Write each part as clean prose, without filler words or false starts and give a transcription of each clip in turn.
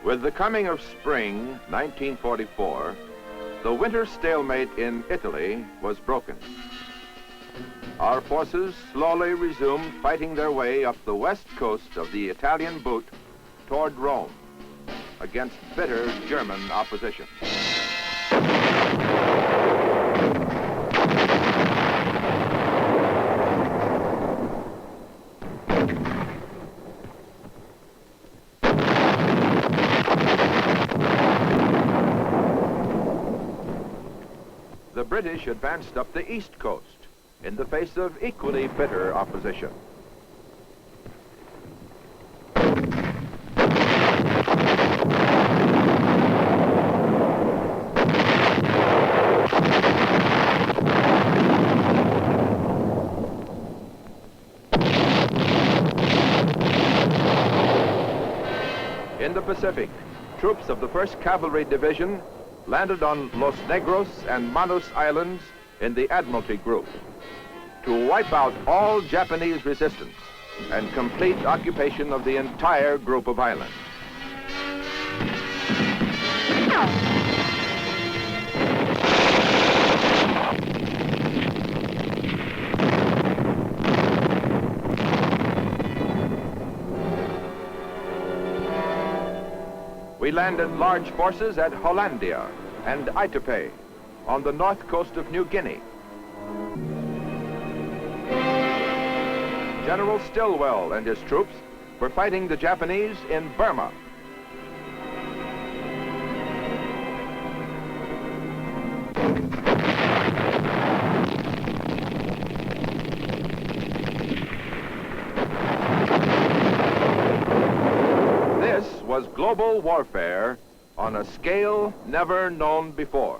With the coming of spring, 1944, the winter stalemate in Italy was broken. Our forces slowly resumed fighting their way up the west coast of the Italian boot toward Rome against bitter German opposition. The British advanced up the east coast in the face of equally bitter opposition. In the Pacific, troops of the 1st Cavalry Division landed on Los Negros and Manus Islands in the Admiralty Group to wipe out all Japanese resistance and complete occupation of the entire group of islands. We landed large forces at Hollandia and Aitape on the north coast of New Guinea. General Stilwell and his troops were fighting the Japanese in Burma. This was global warfare on a scale never known before.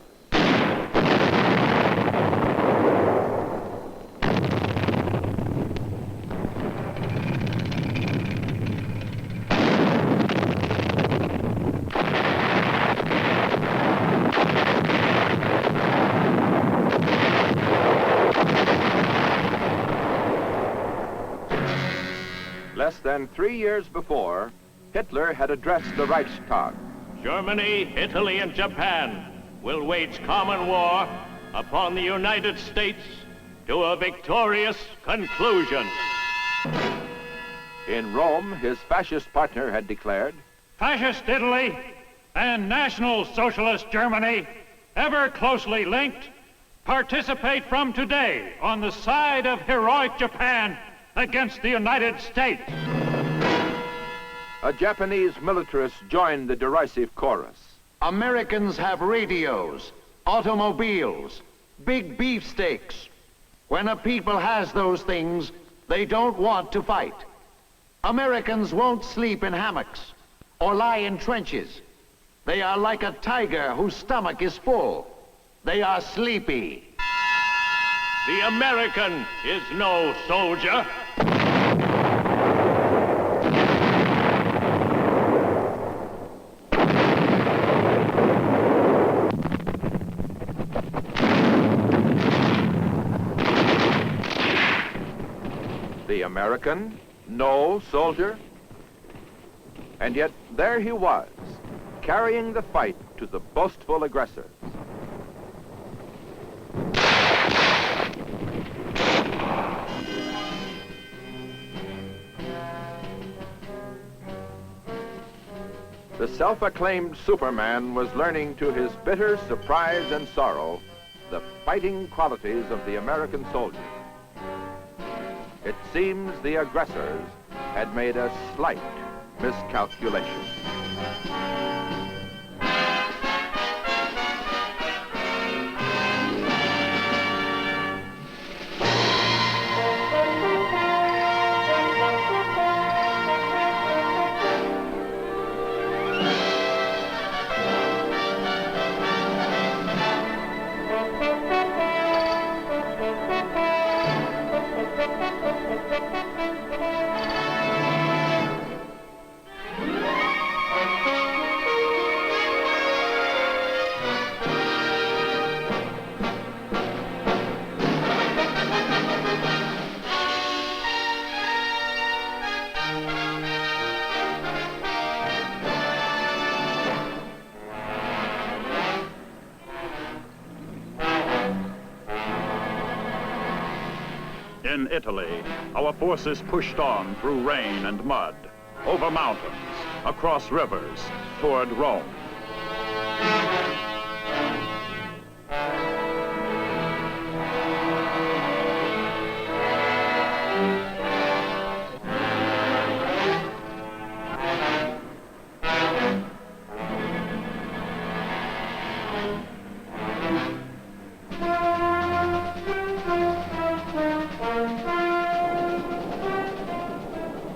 Less than 3 years before, Hitler had addressed the Reichstag. Germany, Italy, and Japan will wage common war upon the United States to a victorious conclusion. In Rome, his fascist partner had declared, Fascist Italy and National Socialist Germany, ever closely linked, participate from today on the side of heroic Japan against the United States. A Japanese militarist joined the derisive chorus. Americans have radios, automobiles, big beefsteaks. When a people has those things, they don't want to fight. Americans won't sleep in hammocks or lie in trenches. They are like a tiger whose stomach is full. They are sleepy. The American is no soldier. The American, no soldier? And yet there he was, carrying the fight to the boastful aggressors. The self-acclaimed Superman was learning to his bitter surprise and sorrow the fighting qualities of the American soldier. It seems the aggressors had made a slight miscalculation. In Italy, our forces pushed on through rain and mud, over mountains, across rivers, toward Rome.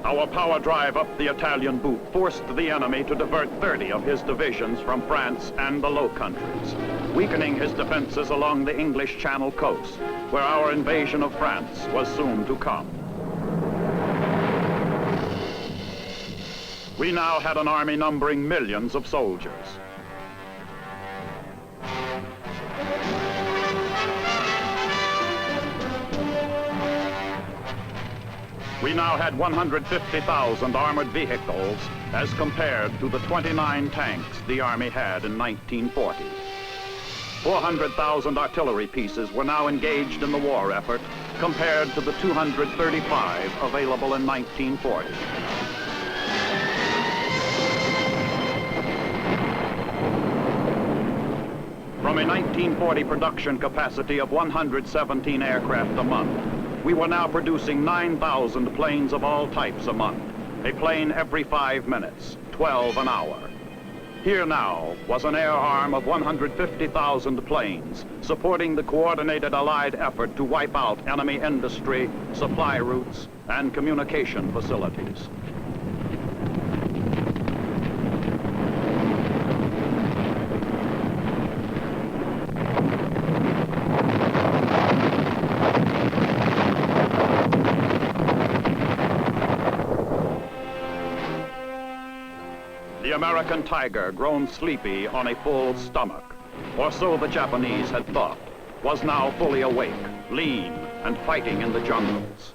Our power drive up the Italian boot forced the enemy to divert 30 of his divisions from France and the Low Countries, weakening his defenses along the English Channel coast, where our invasion of France was soon to come. We now had an army numbering millions of soldiers. We now had 150,000 armored vehicles as compared to the 29 tanks the Army had in 1940. 400,000 artillery pieces were now engaged in the war effort compared to the 235 available in 1940. From a 1940 production capacity of 117 aircraft a month, we were now producing 9,000 planes of all types a month, a plane every 5 minutes, 12 an hour. Here now was an air arm of 150,000 planes, supporting the coordinated Allied effort to wipe out enemy industry, supply routes, and communication facilities. The American tiger, grown sleepy on a full stomach, or so the Japanese had thought, was now fully awake, lean, and fighting in the jungles.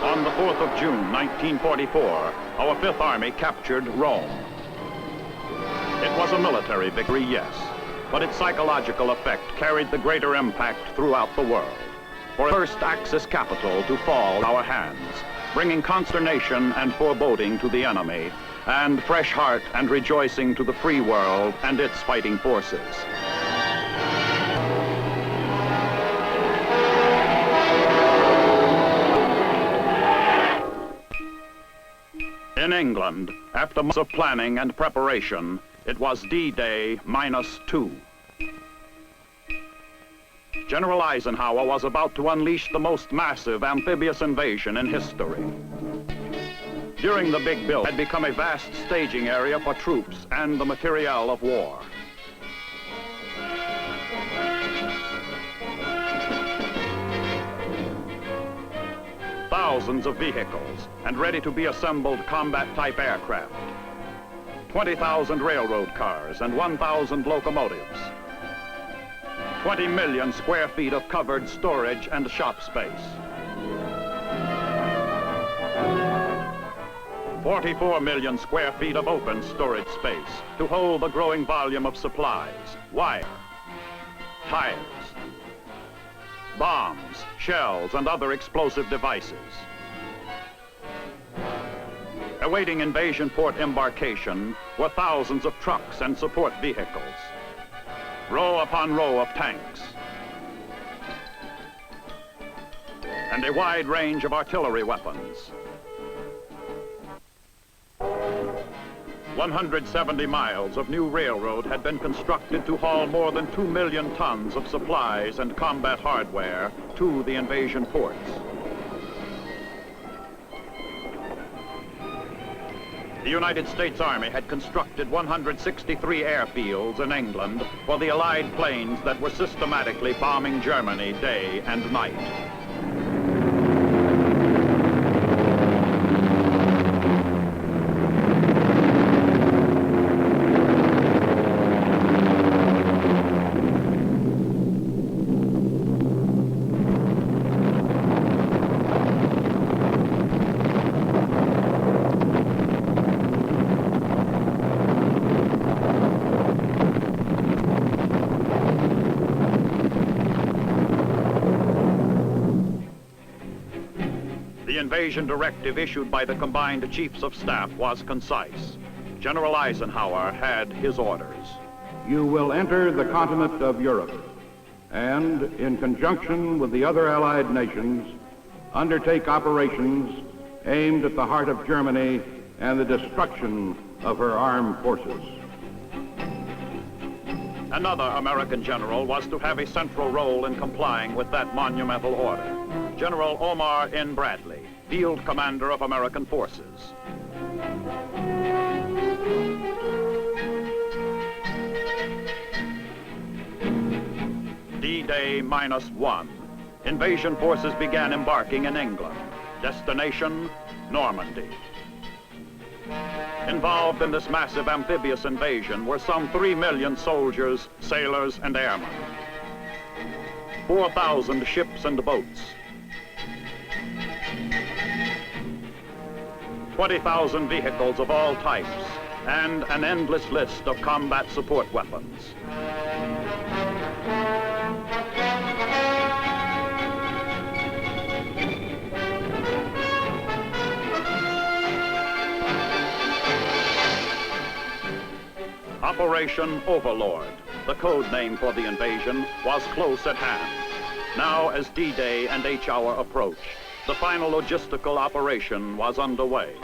On the 4th of June, 1944, our Fifth Army captured Rome. It was a military victory, yes, but its psychological effect carried the greater impact throughout the world. For a first Axis capital to fall in our hands, bringing consternation and foreboding to the enemy, and fresh heart and rejoicing to the free world and its fighting forces. In England, after months of planning and preparation, it was D-Day -2. General Eisenhower was about to unleash the most massive amphibious invasion in history. During the Big Bill had become a vast staging area for troops and the materiel of war. Thousands of vehicles and ready-to-be assembled combat-type aircraft. 20,000 railroad cars and 1,000 locomotives. 20 million square feet of covered storage and shop space. 44 million square feet of open storage space to hold the growing volume of supplies, wire, tires, bombs, shells, and other explosive devices. Awaiting invasion port embarkation were thousands of trucks and support vehicles, row upon row of tanks, and a wide range of artillery weapons. 170 miles of new railroad had been constructed to haul more than 2 million tons of supplies and combat hardware to the invasion ports. The United States Army had constructed 163 airfields in England for the Allied planes that were systematically bombing Germany day and night. invasion directive issued by the combined chiefs of staff was concise. General Eisenhower had his orders. You will enter the continent of Europe and, in conjunction with the other Allied nations, undertake operations aimed at the heart of Germany and the destruction of her armed forces. Another American general was to have a central role in complying with that monumental order. General Omar Braldey, field commander of American forces. D-Day -1. Invasion forces began embarking in England. Destination, Normandy. Involved in this massive amphibious invasion were some 3 million soldiers, sailors, and airmen. 4,000 ships and boats. 20,000 vehicles of all types, and an endless list of combat support weapons. Operation Overlord, the code name for the invasion, was close at hand. Now, as D-Day and H-Hour approached, the final logistical operation was underway.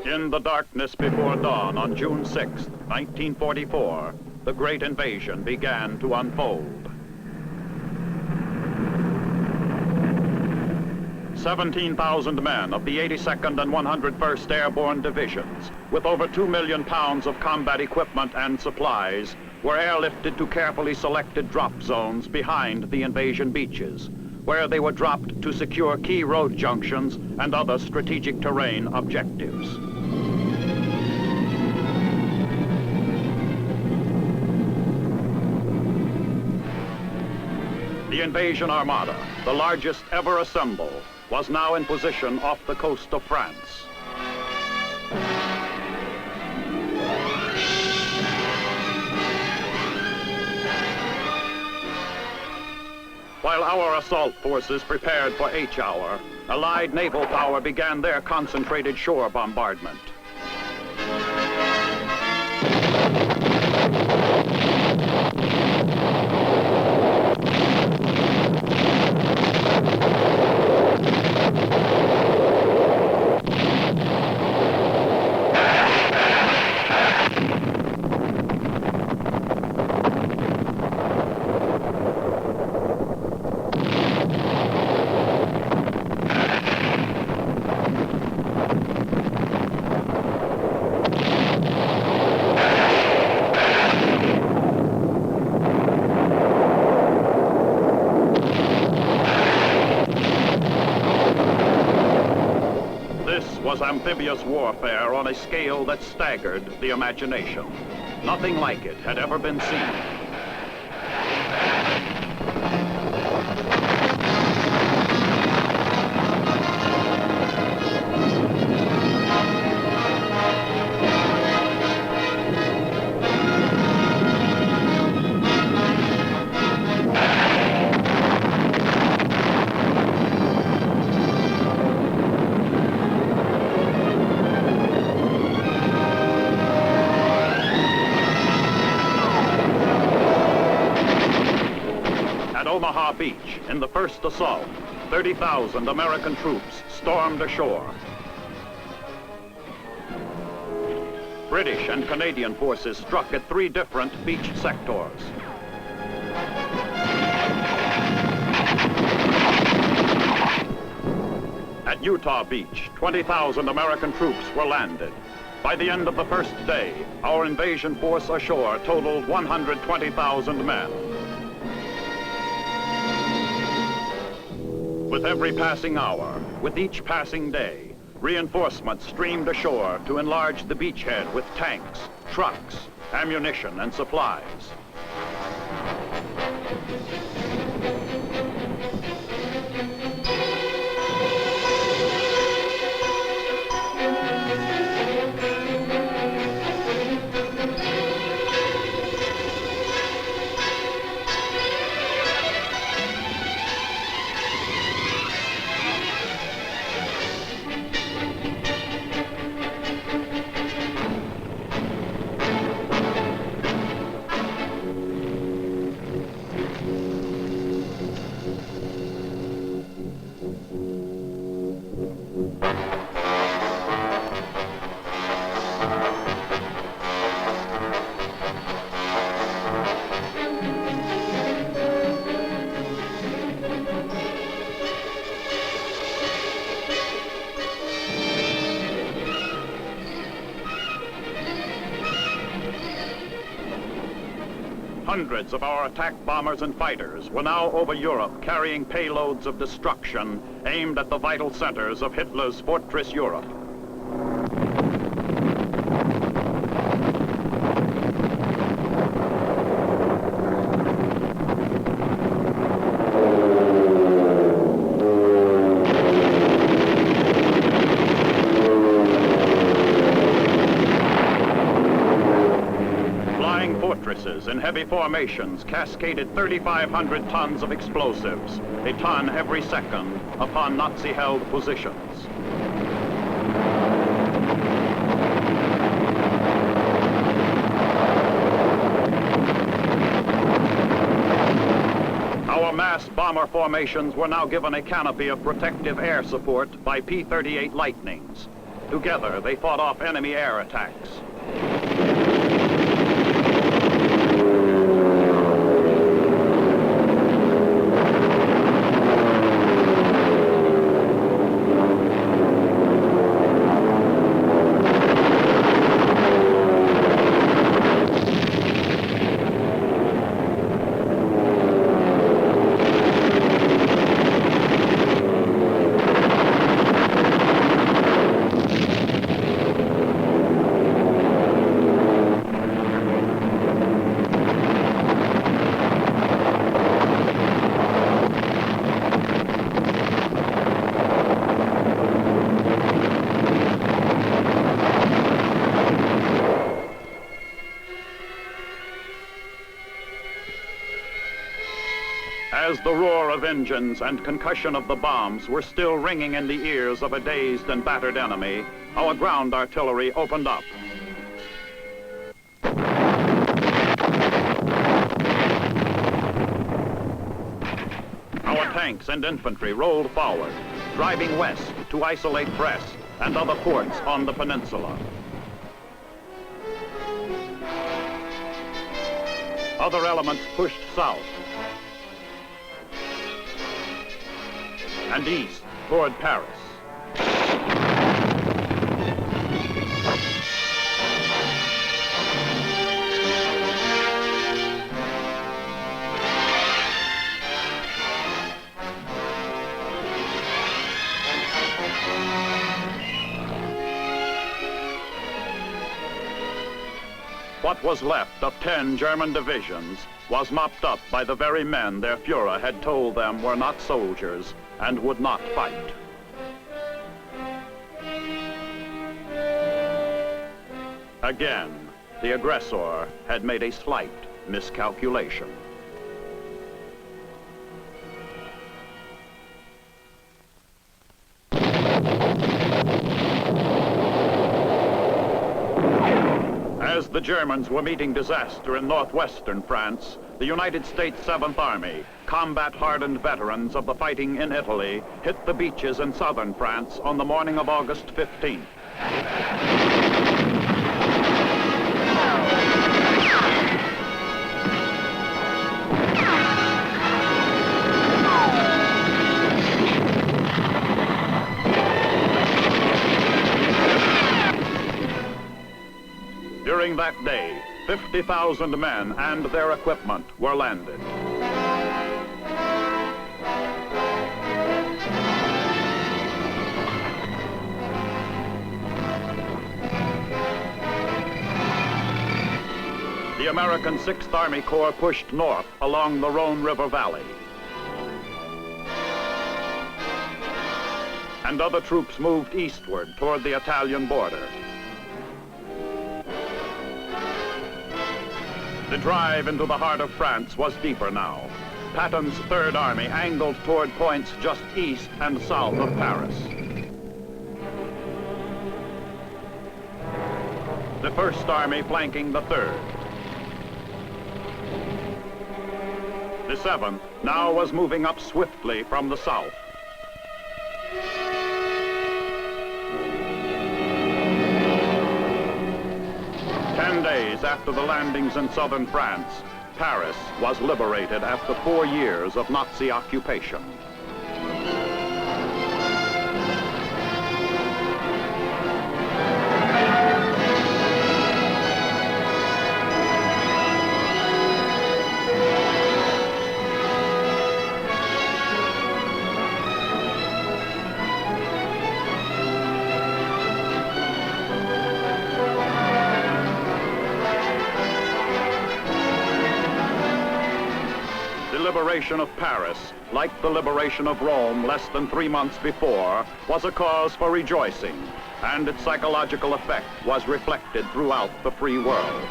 In the darkness before dawn on June 6, 1944, the great invasion began to unfold. 17,000 men of the 82nd and 101st Airborne Divisions, with over 2 million pounds of combat equipment and supplies, were airlifted to carefully selected drop zones behind the invasion beaches, where they were dropped to secure key road junctions and other strategic terrain objectives. The invasion armada, the largest ever assembled, was now in position off the coast of France. While our assault forces prepared for H-Hour, Allied naval power began their concentrated shore bombardment. Was amphibious warfare on a scale that staggered the imagination. Nothing like it had ever been seen. Omaha Beach, in the first assault, 30,000 American troops stormed ashore. British and Canadian forces struck at 3 different beach sectors. At Utah Beach, 20,000 American troops were landed. By the end of the first day, our invasion force ashore totaled 120,000 men. With every passing hour, with each passing day, reinforcements streamed ashore to enlarge the beachhead with tanks, trucks, ammunition, and supplies. Hundreds of our attack bombers and fighters were now over Europe carrying payloads of destruction aimed at the vital centers of Hitler's fortress Europe. Fortresses in heavy formations cascaded 3,500 tons of explosives, a ton every second, upon Nazi-held positions. Our mass bomber formations were now given a canopy of protective air support by P-38 Lightnings. Together, they fought off enemy air attacks. As the roar of engines and concussion of the bombs were still ringing in the ears of a dazed and battered enemy, our ground artillery opened up. Our tanks and infantry rolled forward, driving west to isolate Brest and other ports on the peninsula. Other elements pushed south and east toward Paris. What was left of 10 German divisions was mopped up by the very men their Führer had told them were not soldiers and would not fight. Again, the aggressor had made a slight miscalculation. As the Germans were meeting disaster in northwestern France, the United States 7th Army, combat-hardened veterans of the fighting in Italy, hit the beaches in southern France on the morning of August 15th. During that day, 50,000 men and their equipment were landed. The American 6th Army Corps pushed north along the Rhone River Valley. And other troops moved eastward toward the Italian border. The drive into the heart of France was deeper now. Patton's 3rd Army angled toward points just east and south of Paris. The 1st Army flanking the 3rd. The 7th now was moving up swiftly from the south. Days after the landings in southern France, Paris was liberated after 4 years of Nazi occupation. liberation of Paris, like the liberation of Rome less than 3 months before, was a cause for rejoicing, and its psychological effect was reflected throughout the free world.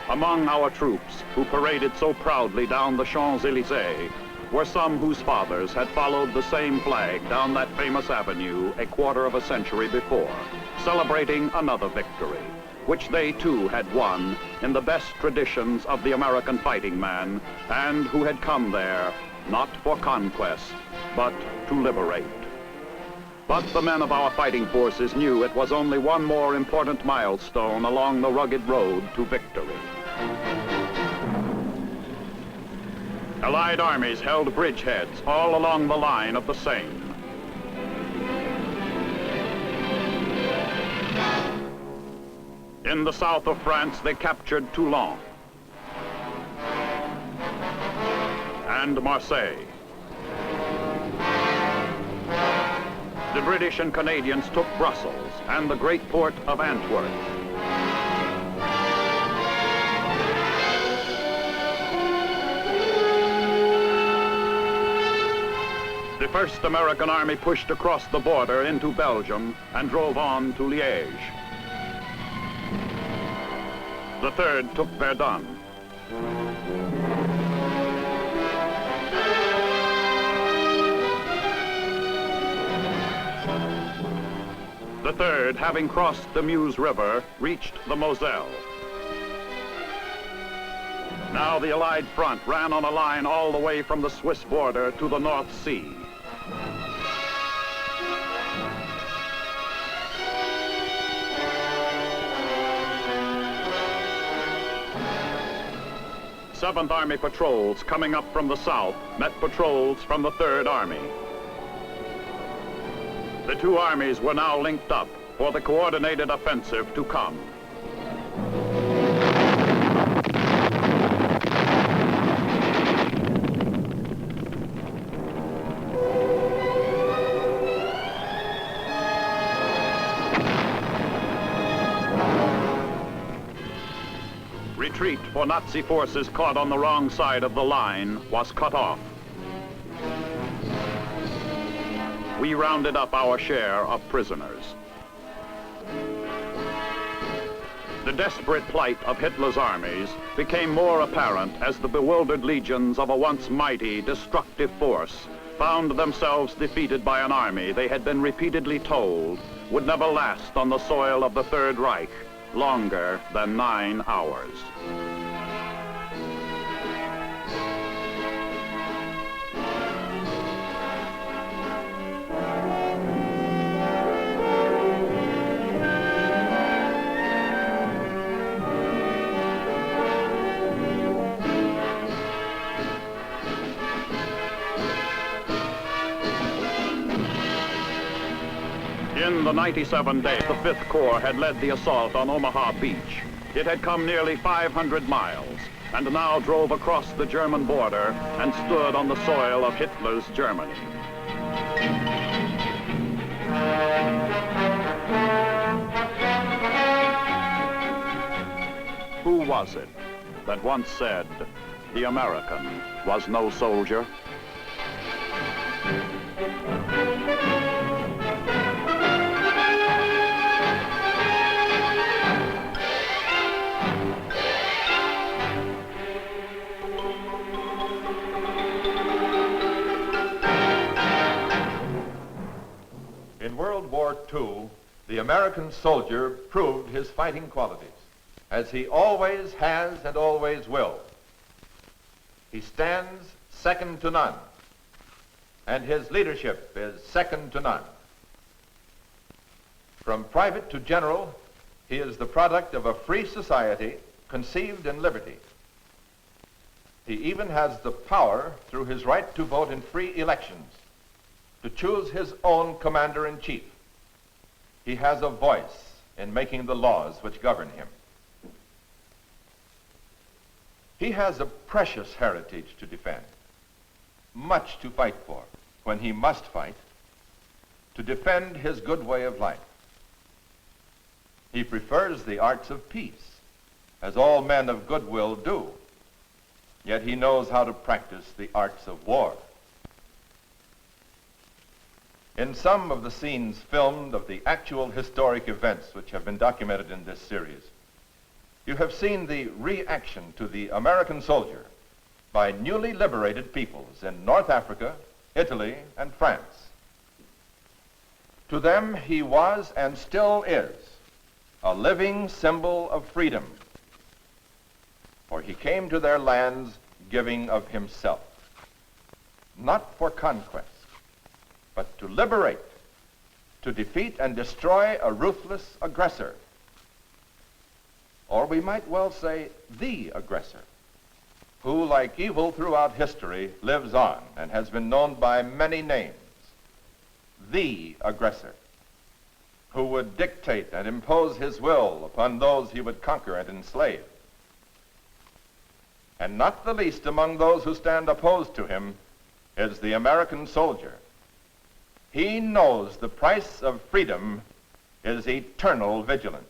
Among our troops, who paraded so proudly down the Champs-Élysées, were some whose fathers had followed the same flag down that famous avenue a quarter of a century before, celebrating another victory, which they too had won in the best traditions of the American fighting man, and who had come there not for conquest, but to liberate. But the men of our fighting forces knew it was only one more important milestone along the rugged road to victory. Allied armies held bridgeheads all along the line of the Seine. In the south of France, they captured Toulon and Marseille. The British and Canadians took Brussels and the great port of Antwerp. The first American army pushed across the border into Belgium and drove on to Liège. The third took Verdun. The third, having crossed the Meuse River, reached the Moselle. Now the Allied front ran on a line all the way from the Swiss border to the North Sea. Seventh Army patrols coming up from the south met patrols from the Third Army. The two armies were now linked up for the coordinated offensive to come. Retreat for Nazi forces caught on the wrong side of the line was cut off. We rounded up our share of prisoners. The desperate plight of Hitler's armies became more apparent as the bewildered legions of a once mighty, destructive force found themselves defeated by an army they had been repeatedly told would never last on the soil of the Third Reich longer than 9 hours. In the 97 days, the 5th Corps had led the assault on Omaha Beach. It had come nearly 500 miles and now drove across the German border and stood on the soil of Hitler's Germany. Who was it that once said, the American was no soldier? In World War II, the American soldier proved his fighting qualities, as he always has and always will. He stands second to none, and his leadership is second to none. From private to general, he is the product of a free society conceived in liberty. He even has the power, through his right to vote in free elections, to choose his own commander-in-chief. He has a voice in making the laws which govern him. He has a precious heritage to defend, much to fight for when he must fight, to defend his good way of life. He prefers the arts of peace, as all men of goodwill do. Yet he knows how to practice the arts of war. In some of the scenes filmed of the actual historic events which have been documented in this series, you have seen the reaction to the American soldier by newly liberated peoples in North Africa, Italy, and France. To them, he was and still is a living symbol of freedom, for he came to their lands giving of himself, not for conquest, but to liberate, to defeat and destroy a ruthless aggressor. Or we might well say the aggressor, who, like evil throughout history, lives on and has been known by many names. The aggressor, who would dictate and impose his will upon those he would conquer and enslave. And not the least among those who stand opposed to him is the American soldier. He knows the price of freedom is eternal vigilance.